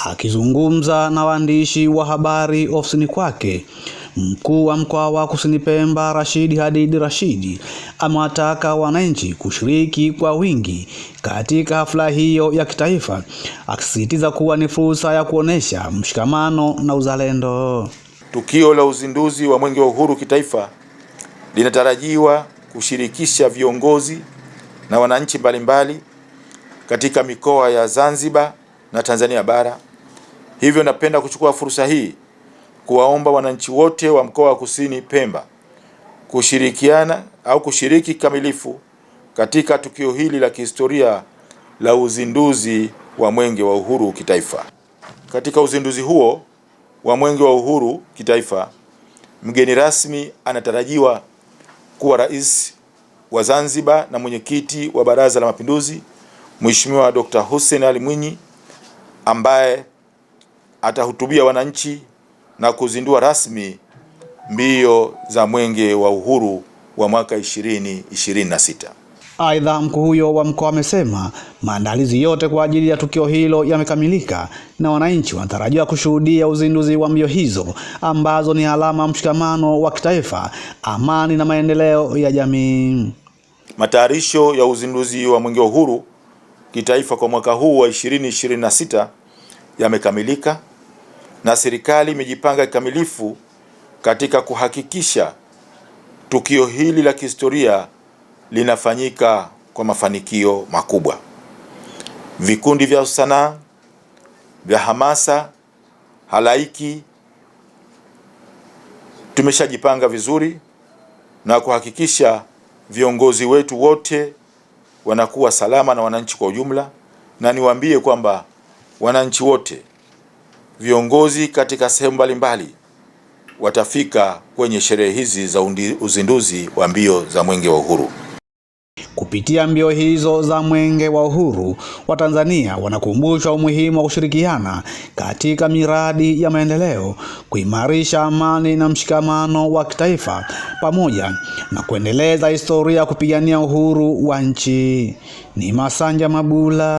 Akizungumza na waandishi wa habari ofisini kwake, Mkuu wa Mkoa wa Kusini Pemba Rashid Hadid Rashid amewataka wananchi kushiriki kwa wingi katika hafla hiyo ya kitaifa, akisisitiza kuwa ni fursa ya kuonesha mshikamano na uzalendo. Tukio la uzinduzi wa Mwenge wa Uhuru kitaifa linatarajiwa kushirikisha viongozi na wananchi mbalimbali katika mikoa ya Zanzibar na Tanzania bara. Hivyo napenda kuchukua fursa hii kuwaomba wananchi wote wa mkoa wa Kusini Pemba kushirikiana au kushiriki kikamilifu katika tukio hili la kihistoria la uzinduzi wa Mwenge wa Uhuru kitaifa. Katika uzinduzi huo wa Mwenge wa Uhuru kitaifa, mgeni rasmi anatarajiwa kuwa Rais wa Zanzibar na mwenyekiti wa Baraza la Mapinduzi, Mheshimiwa Dr. Hussein Ali Mwinyi, ambaye atahutubia wananchi na kuzindua rasmi mbio za Mwenge wa Uhuru wa mwaka 2026. Aidha, mkuu huyo wa mkoa amesema maandalizi yote kwa ajili ya tukio hilo yamekamilika na wananchi wanatarajiwa kushuhudia uzinduzi wa mbio hizo ambazo ni alama mshikamano wa kitaifa, amani na maendeleo ya jamii. Matayarisho ya uzinduzi wa Mwenge wa Uhuru kitaifa kwa mwaka huu wa 2026 yamekamilika na serikali imejipanga kikamilifu katika kuhakikisha tukio hili la kihistoria linafanyika kwa mafanikio makubwa. Vikundi vya sanaa, vya hamasa, halaiki tumeshajipanga vizuri na kuhakikisha viongozi wetu wote wanakuwa salama na wananchi kwa ujumla. Na niwaambie kwamba wananchi wote, viongozi katika sehemu mbalimbali watafika kwenye sherehe hizi za uzinduzi wa mbio za Mwenge wa Uhuru. Kupitia mbio hizo za Mwenge wa Uhuru, Watanzania wanakumbushwa umuhimu wa kushirikiana katika miradi ya maendeleo, kuimarisha amani na mshikamano wa kitaifa, pamoja na kuendeleza historia ya kupigania uhuru wa nchi. Ni Masanja Mabula.